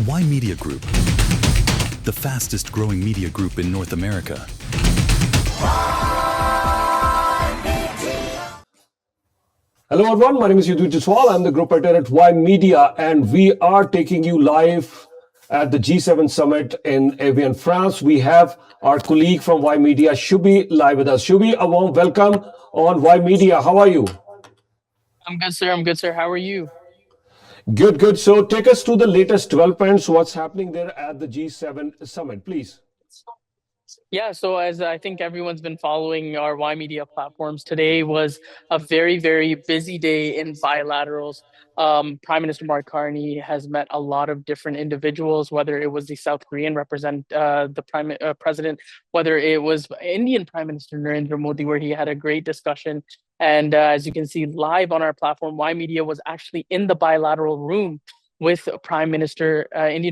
Ymedia Group, the fastest growing media group in North America. Hello everyone, my name is Ymedia. I'm the group editor at Ymedia, and we are taking you live at the G7 summit in Evian, France. We have our colleague from Ymedia, Shubi, live with us. Shubi, a warm welcome on Ymedia. How are you? I'm good, sir. I'm good, sir. How are you? Good, good. So take us to the latest developments. What's happening there at the G7 summit, please? Yeah, so as I think everyone's been following our Ymedia platforms, today was a very, very busy day in bilaterals. Prime Minister Mark Carney has met a lot of different individuals, whether it was the South Korean president, whether it was Indian Prime Minister Narendra Modi, where he had a great discussion. And as you can see live on our platform, Ymedia was actually in the bilateral room with Indian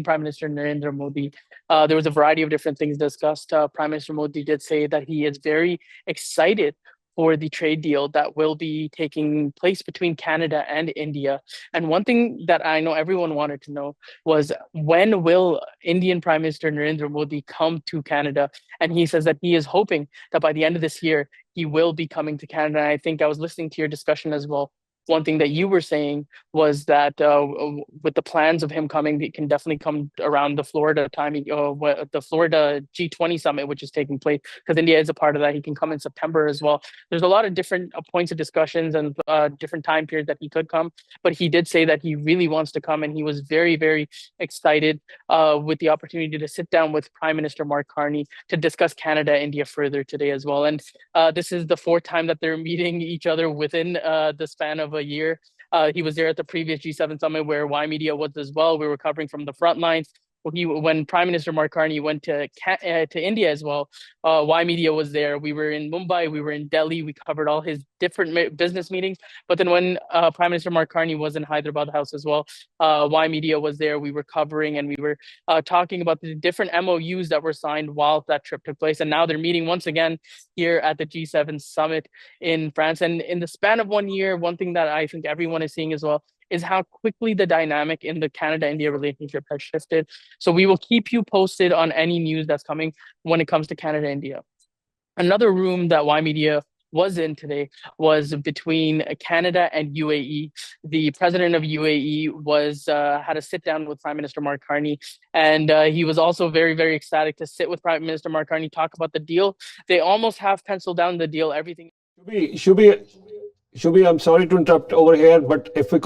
Prime Minister Narendra Modi. There was a variety of different things discussed. Prime Minister Modi did say that he is very excited for the trade deal that will be taking place between Canada and India. And one thing that I know everyone wanted to know was, when will Indian Prime Minister Narendra Modi come to Canada? And he says that he is hoping that by the end of this year, he will be coming to Canada. And I think I was listening to your discussion as well. One thing that you were saying was that with the plans of him coming, he can definitely come around the Florida timing, the Florida G20 summit, which is taking place, because India is a part of that. He can come in September as well. There's a lot of different points of discussions and different time periods that he could come, but he did say that he really wants to come, and he was very, very excited with the opportunity to sit down with Prime Minister Mark Carney to discuss Canada-India further today as well. And this is the fourth time that they're meeting each other within the span of a year. He was there at the previous G7 summit where Ymedia was as well. We were covering from the front lines. When Prime Minister Mark Carney went to India as well, Ymedia was there. We were in Mumbai, we were in Delhi, we covered all his different business meetings. But then when Prime Minister Mark Carney was in Hyderabad House as well, Ymedia was there. We were covering, and we were talking about the different MOUs that were signed while that trip took place. And now they're meeting once again here at the G7 summit in France. And in the span of 1 year, one thing that I think everyone is seeing as well is how quickly the dynamic in the Canada-India relationship has shifted. So we will keep you posted on any news that's coming when it comes to Canada-India. Another room that Ymedia was in today was between Canada and UAE. The president of UAE had a sit down with Prime Minister Mark Carney, and he was also very, very ecstatic to sit with Prime Minister Mark Carney, talk about the deal. They almost have penciled down the deal, everything. Shubi, I'm sorry to interrupt over here, but if we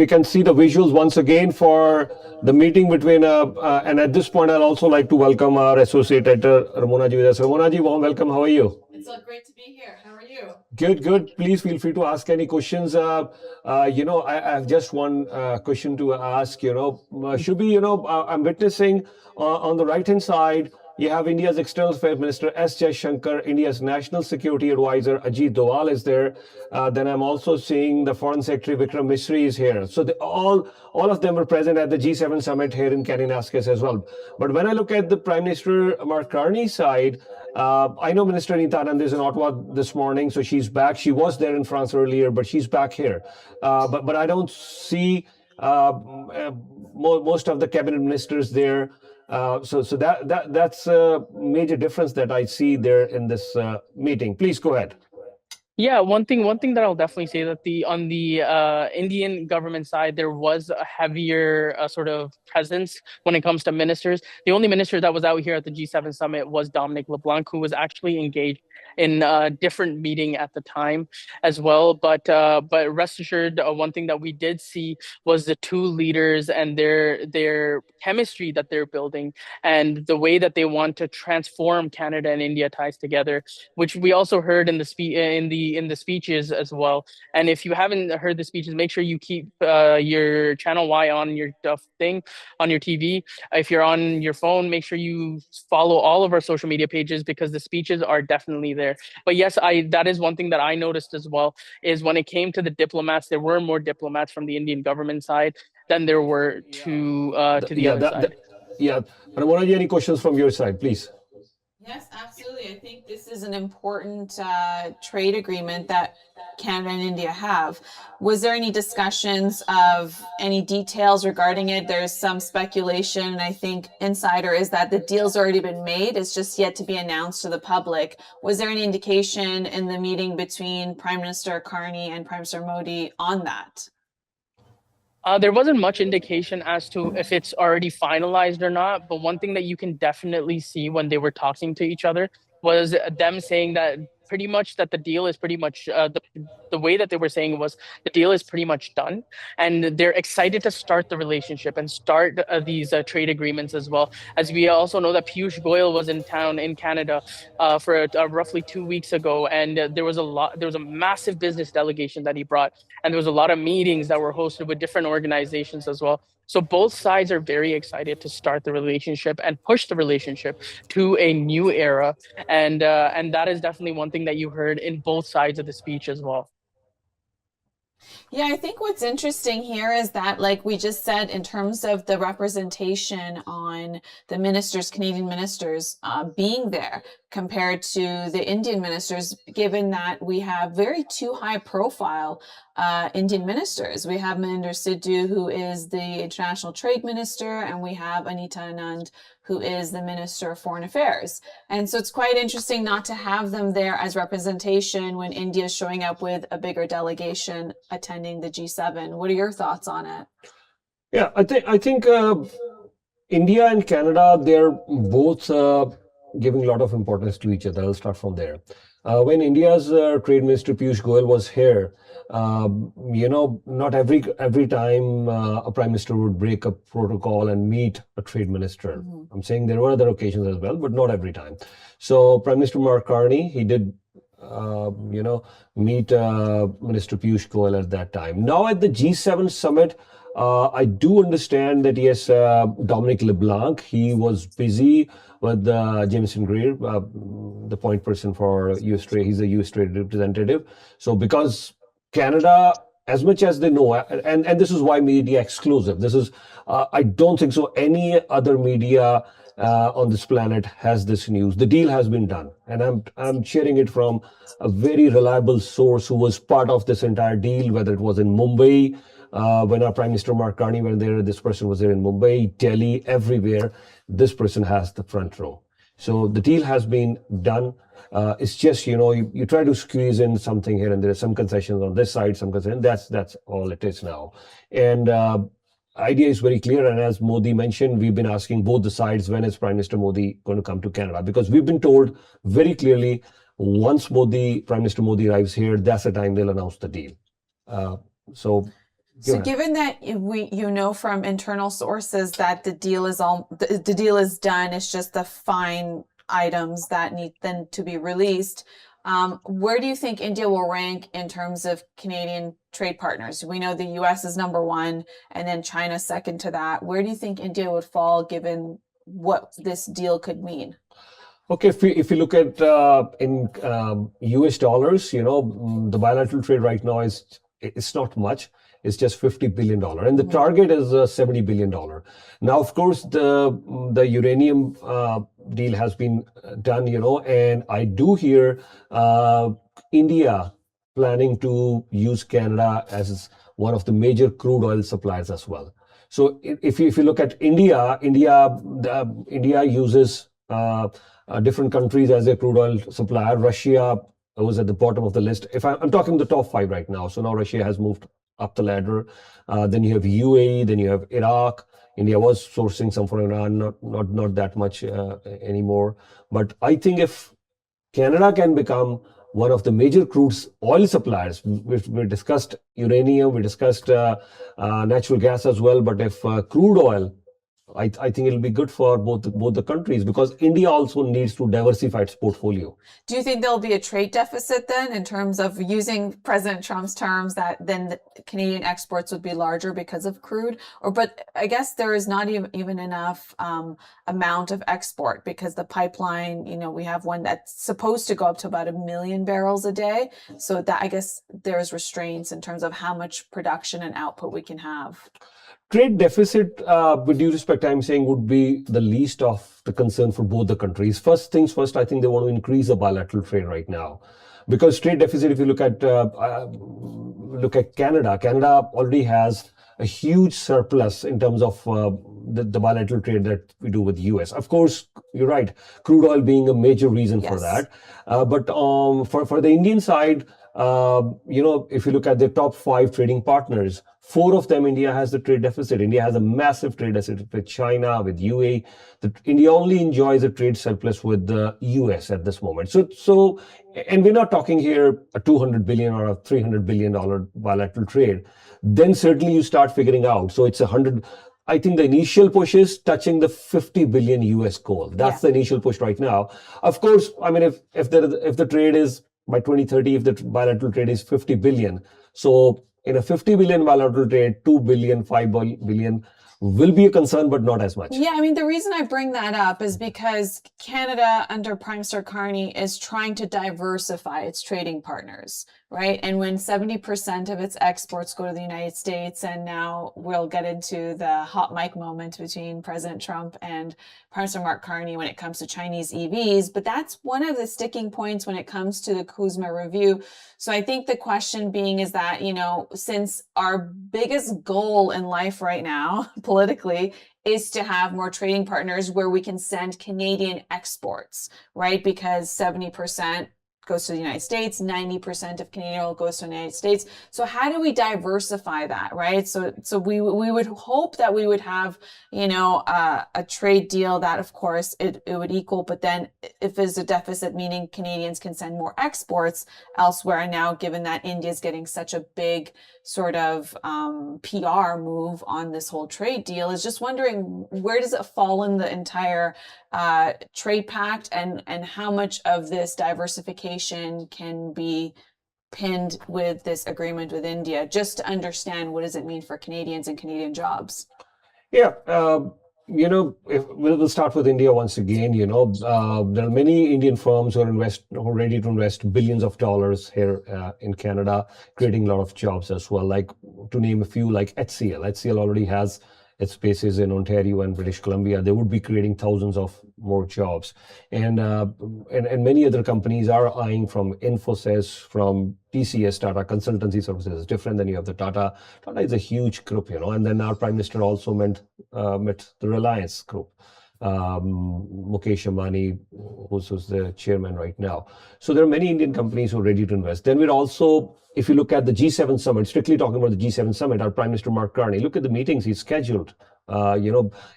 can see the visuals once again for the meeting between, and at this point, I'd also like to welcome our associate editor, Ramona Ji with us. Ramona Ji, warm welcome. How are you? It's great to be here. How are you? Good, good. Please feel free to ask any questions. I have just one question to ask. Shubi, I'm witnessing on the right-hand side, you have India's External Affairs Minister S. Jaishankar, India's National Security Advisor Ajit Doval is there. Then I'm also seeing the Foreign Secretary Vikram Misri is here. So all of them were present at the G7 summit here in Kananaskis as well. But when I look at the Prime Minister Mark Carney's side, I know Minister Anita Anand is in Ottawa this morning, so she's back. She was there in France earlier, but she's back here. But I don't see most of the cabinet ministers there. So that's a major difference that I see there in this meeting. Please go ahead. Yeah, one thing that I'll definitely say, that on the Indian government side, there was a heavier sort of presence when it comes to ministers. The only minister that was out here at the G7 summit was Dominic LeBlanc, who was actually engaged in a different meeting at the time as well. But rest assured, one thing that we did see was the two leaders and their chemistry that they're building, and the way that they want to transform Canada and India ties together, which we also heard in the speeches as well. And if you haven't heard the speeches, make sure you keep your channel Y on your thing on your TV. If you're on your phone, make sure you follow all of our social media pages, because the speeches are definitely there. But yes, that is one thing that I noticed as well, is when it came to the diplomats, there were more diplomats from the Indian government side than there were to the other side. Yeah. Ramona, any questions from your side, please? Yes, absolutely. I think this is an important trade agreement that Canada and India have. Was there any discussions of any details regarding it? There's some speculation, and I think insider is that the deal's already been made. It's just yet to be announced to the public. Was there any indication in the meeting between Prime Minister Carney and Prime Minister Modi on that? There wasn't much indication as to if it's already finalized or not, but one thing that you can definitely see when they were talking to each other was them saying that pretty much that the deal is pretty much the way that they were saying was the deal is pretty much done, and they're excited to start the relationship and start these trade agreements as well. As we also know that Piyush Goyal was in town in Canada for roughly 2 weeks ago, and there was a massive business delegation that he brought, and there was a lot of meetings that were hosted with different organizations as well. So both sides are very excited to start the relationship and push the relationship to a new era, and that is definitely one thing that you heard in both sides of the speech as well. Yeah, I think what's interesting here is that, like we just said, in terms of the representation on the ministers, Canadian ministers being there compared to the Indian ministers, given that we have very two high profile Indian ministers. We have Maninder Sidhu, who is the International Trade Minister, and we have Anita Anand, who is the Minister of Foreign Affairs. And so it's quite interesting not to have them there as representation when India is showing up with a bigger delegation attending the G7. What are your thoughts on it? Yeah, I think India and Canada, they're both giving a lot of importance to each other. I'll start from there. When India's Trade Minister Piyush Goyal was here, not every time a prime minister would break a protocol and meet a trade minister. I'm saying there were other occasions as well, but not every time. So Prime Minister Mark Carney, he did meet Minister Piyush Goyal at that time. Now at the G7 summit, I do understand that yes, Dominic LeBlanc, he was busy with Jameson Greer, the point person for US trade. He's a US trade representative. So because Canada, as much as they know, and this is why media exclusive. This is, I don't think so any other media on this planet has this news. The deal has been done, and I'm sharing it from a very reliable source who was part of this entire deal, whether it was in Mumbai, when our Prime Minister Mark Carney went there, this person was there in Mumbai, Delhi, everywhere. This person has the front row. So the deal has been done. It's just, you try to squeeze in something here and there are some concessions on this side, some concessions. That's all it is now. And idea is very clear. And as Modi mentioned, we've been asking both the sides, when is Prime Minister Modi going to come to Canada? Because we've been told very clearly, once Prime Minister Modi arrives here, that's the time they'll announce the deal. So given that from internal sources that the deal is done, it's just the fine items that need then to be released. Where do you think India will rank in terms of Canadian trade partners? We know the US is number one, and then China second to that. Where do you think India would fall given what this deal could mean? Okay, if you look at in US dollars, the bilateral trade right now it's not much. It's just $50 billion, and the target is $70 billion. Now, of course, the uranium deal has been done, and I do hear India planning to use Canada as one of the major crude oil suppliers as well. So if you look at India uses different countries as their crude oil supplier. Russia was at the bottom of the list. If I'm talking the top 5 right now, so now Russia has moved up the ladder. Then you have UAE, then you have Iraq. India was sourcing some from Iran, not that much anymore. But I think if Canada can become one of the major crude oil suppliers, we discussed uranium, we discussed natural gas as well. But if crude oil, I think it'll be good for both the countries, because India also needs to diversify its portfolio. Do you think there'll be a trade deficit then, in terms of using President Trump's terms, that then the Canadian exports would be larger because of crude? But I guess there is not even enough amount of export, because the pipeline, we have one that's supposed to go up to about 1 million barrels a day. So that, I guess there's restraints in terms of how much production and output we can have. Trade deficit, with due respect, I'm saying would be the least of the concern for both the countries. First things first, I think they want to increase the bilateral trade right now, because trade deficit. If you look at Canada, Canada already has a huge surplus in terms of the bilateral trade that we do with the US. Of course, you're right, crude oil being a major reason for Yes. that. But for the Indian side, if you look at the top 5 trading partners, 4 of them, India has the trade deficit. India has a massive trade deficit with China, with UAE. India only enjoys a trade surplus with the US at this moment. So, and we're not talking here a $200 billion or a $300 billion bilateral trade. Then certainly you start figuring out. So it's 100. I think the initial push is touching the 50 billion US goal. That's the initial push right now. Of course, I mean, if the trade is by 2030, if the bilateral trade is 50 billion, so in a 50 billion bilateral trade, 2 billion, 5 billion will be a concern, but not as much. Yeah, I mean, the reason I bring that up is because Canada under Prime Minister Carney is trying to diversify its trading partners, right? And when 70% of its exports go to the United States, and now we'll get into the hot mic moment between President Trump and Prime Minister Mark Carney when it comes to Chinese EVs, but that's one of the sticking points when it comes to the Kuzma review. So I think the question being is that, since our biggest goal in life right now, politically, is to have more trading partners where we can send Canadian exports, right? Because 70% goes to the United States, 90% of Canadian oil goes to the United States. So how do we diversify that, right? So we would hope that we would have, a trade deal that, of course, it would equal, but then if there's a deficit, meaning Canadians can send more exports elsewhere. And now, given that India is getting such a big sort of PR move on this whole trade deal, is just wondering, where does it fall in the entire trade pact, and how much of this diversification can be pinned with this agreement with India, just to understand what does it mean for Canadians and Canadian jobs? Yeah, we'll start with India once again. There are many Indian firms who are ready to invest billions of dollars here in Canada, creating a lot of jobs as well. Like, to name a few, like HCL. HCL already has its bases in Ontario and British Columbia. They would be creating thousands of more jobs, and many other companies are eyeing, from Infosys, from TCS, Tata Consultancy Services. Is different than you have the Tata. Tata is a huge group, and then our Prime Minister also met the Reliance Group. Mukesh Ambani, who's the chairman right now. So there are many Indian companies who are ready to invest. Then we're also, if you look at the G7 summit, strictly talking about the G7 summit, our Prime Minister Mark Carney, look at the meetings he's scheduled,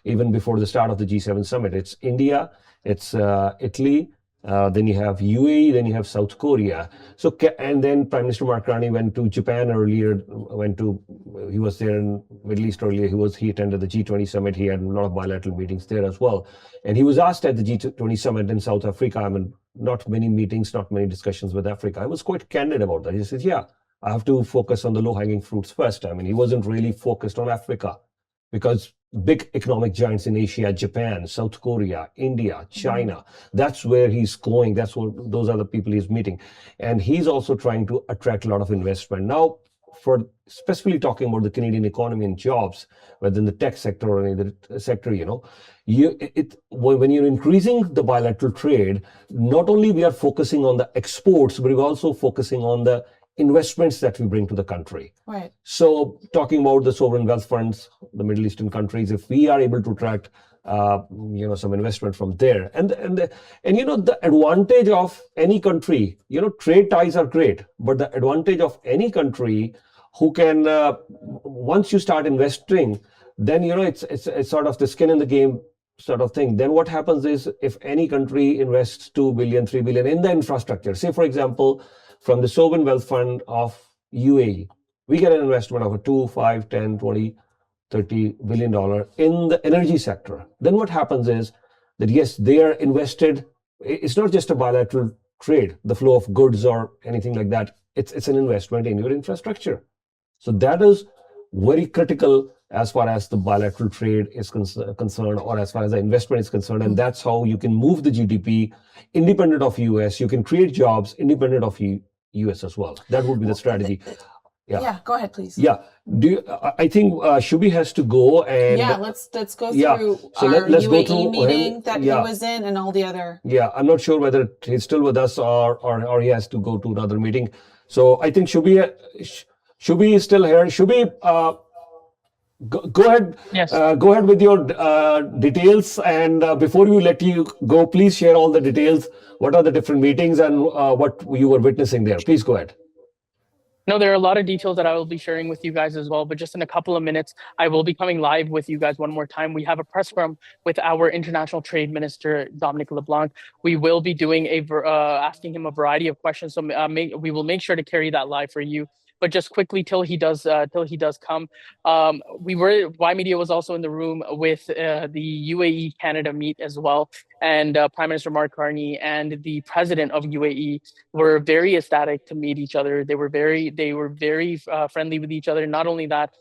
even before the start of the G7 summit. It's India, it's Italy, then you have UAE, then you have South Korea. So, and then Prime Minister Mark Carney went to Japan earlier, he was there in Middle East earlier, he attended the G20 summit, he had a lot of bilateral meetings there as well. And he was asked at the G20 summit in South Africa, I mean, not many meetings, not many discussions with Africa. I was quite candid about that. He said, yeah, I have to focus on the low-hanging fruits first. I mean, he wasn't really focused on Africa, because big economic giants in Asia, Japan, South Korea, India, China, that's where he's going. Those are the people he's meeting. And he's also trying to attract a lot of investment. Now, for specifically talking about the Canadian economy and jobs, whether in the tech sector or any other sector, when you're increasing the bilateral trade, not only we are focusing on the exports, but we're also focusing on the investments that we bring to the country. Right. So talking about the sovereign wealth funds, the Middle Eastern countries, if we are able to attract, some investment from there, and the advantage of any country, trade ties are great, but the advantage of any country who can, once you start investing, then, it's sort of the skin in the game sort of thing. Then what happens is, if any country invests 2 billion, 3 billion in the infrastructure, say, for example, from the sovereign wealth fund of UAE, we get an investment of a 2, 5, 10, 20, 30 billion dollar in the energy sector. Then what happens is that, yes, they are invested. It's not just a bilateral trade, the flow of goods or anything like that. It's an investment in your infrastructure. So that is very critical as far as the bilateral trade is concerned, or as far as the investment is concerned. And that's how you can move the GDP independent of US. You can create jobs independent of US as well. That would be the strategy. Yeah, go ahead, please. Yeah. I think Shubhi has to go, and Yeah, let's go yeah. through So our let's go UAE through meeting him. that he Yeah. was in and all the other. Yeah, I'm not sure whether he's still with us or he has to go to another meeting. So I think Shubhi is still here. Shubhi, go ahead. Yes. Go ahead with your details. And before you let you go, please share all the details. What are the different meetings and what you were witnessing there? Please go ahead. No, there are a lot of details that I will be sharing with you guys as well, but just in a couple of minutes, I will be coming live with you guys one more time. We have a press scrum with our International Trade Minister, Dominic LeBlanc. We will be doing asking him a variety of questions, so we will make sure to carry that live for you. But just quickly, till he does come, Ymedia was also in the room with the UAE Canada meet as well, and Prime Minister Mark Carney and the President of UAE were very ecstatic to meet each other. They were very friendly with each other. Not only that,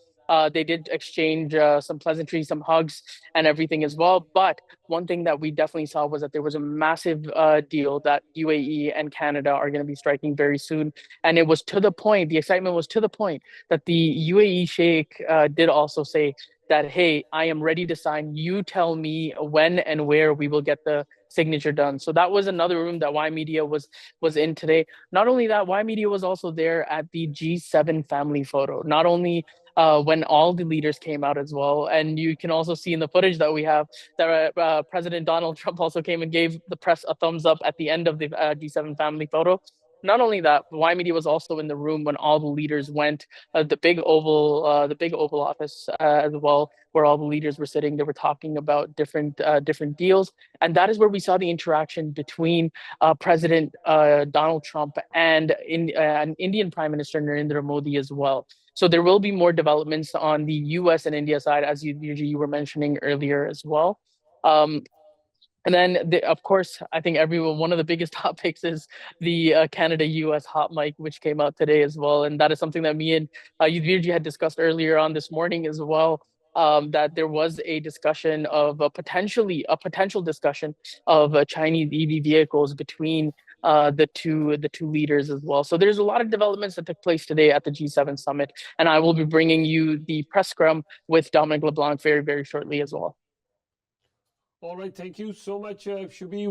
they did exchange some pleasantries, some hugs, and everything as well. But one thing that we definitely saw was that there was a massive deal that UAE and Canada are going to be striking very soon. And it was to the point, the excitement was to the point that the UAE Sheikh did also say that, hey, I am ready to sign. You tell me when and where we will get the signature done. So that was another room that Ymedia was in today. Not only that, Ymedia was also there at the G7 family photo. Not only when all the leaders came out as well, and you can also see in the footage that we have that President Donald Trump also came and gave the press a thumbs up at the end of the G7 family photo. Not only that, Ymedia was also in the room when all the leaders went, the big oval office as well, where all the leaders were sitting. They were talking about different deals, and that is where we saw the interaction between President Donald Trump and an Indian Prime Minister Narendra Modi as well. So there will be more developments on the U.S. and India side, as you were mentioning earlier as well. And then, of course, I think one of the biggest topics is the Canada-US hot mic, which came out today as well. And that is something that me and Yudhvirji had discussed earlier on this morning as well, that there was a discussion of a potential discussion of Chinese EV vehicles between the two leaders as well. So there's a lot of developments that took place today at the G7 summit. And I will be bringing you the press scrum with Dominic LeBlanc very, very shortly as well. All right, thank you so much, Shubhi,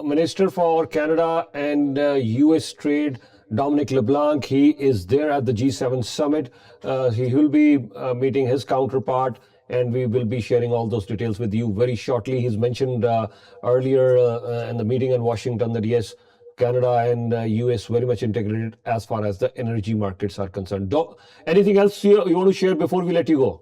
Minister for Canada and US Trade, Dominic LeBlanc. He is there at the G7 summit. He will be meeting his counterpart, and we will be sharing all those details with you very shortly. He's mentioned earlier in the meeting in Washington that yes, Canada and US very much integrated as far as the energy markets are concerned. Anything else you want to share before we let you go?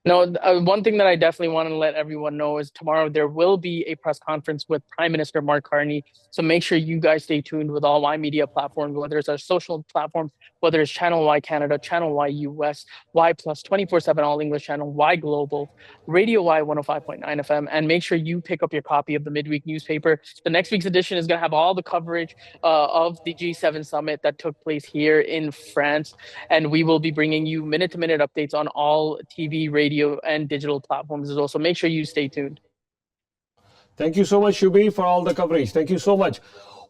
No, one thing that I definitely want to let everyone know is tomorrow there will be a press conference with Prime Minister Mark Carney. So make sure you guys stay tuned with all Ymedia platforms, whether it's our social platforms, whether it's Channel Y Canada, Channel Y US, Y Plus, 24/7 All English Channel, Y Global, Radio Y 105.9 FM, and make sure you pick up your copy of the midweek newspaper. The next week's edition is going to have all the coverage of the G7 summit that took place here in France, and we will be bringing you minute-to-minute updates on all TV, radio, and digital platforms as well. So make sure you stay tuned. Thank you so much, Shubhi, for all the coverage. Thank you so much.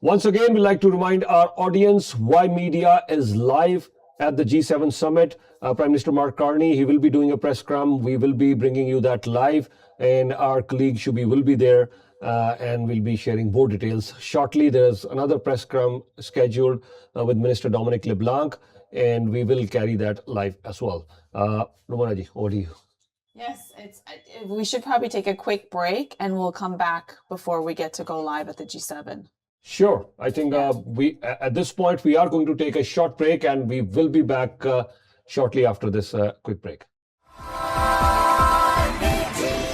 Once again, we'd like to remind our audience Ymedia is live at the G7 summit. Prime Minister Mark Carney, he will be doing a press scrum. We will be bringing you that live, and our colleague Shubhi will be there, and we'll be sharing more details shortly. There's another press scrum scheduled with Minister Dominic LeBlanc, and we will carry that live as well. Romana ji, over to you. Yes, we should probably take a quick break and we'll come back before we get to go live at the G7. Sure. I think we at this point we are going to take a short break, and we will be back shortly after this quick break.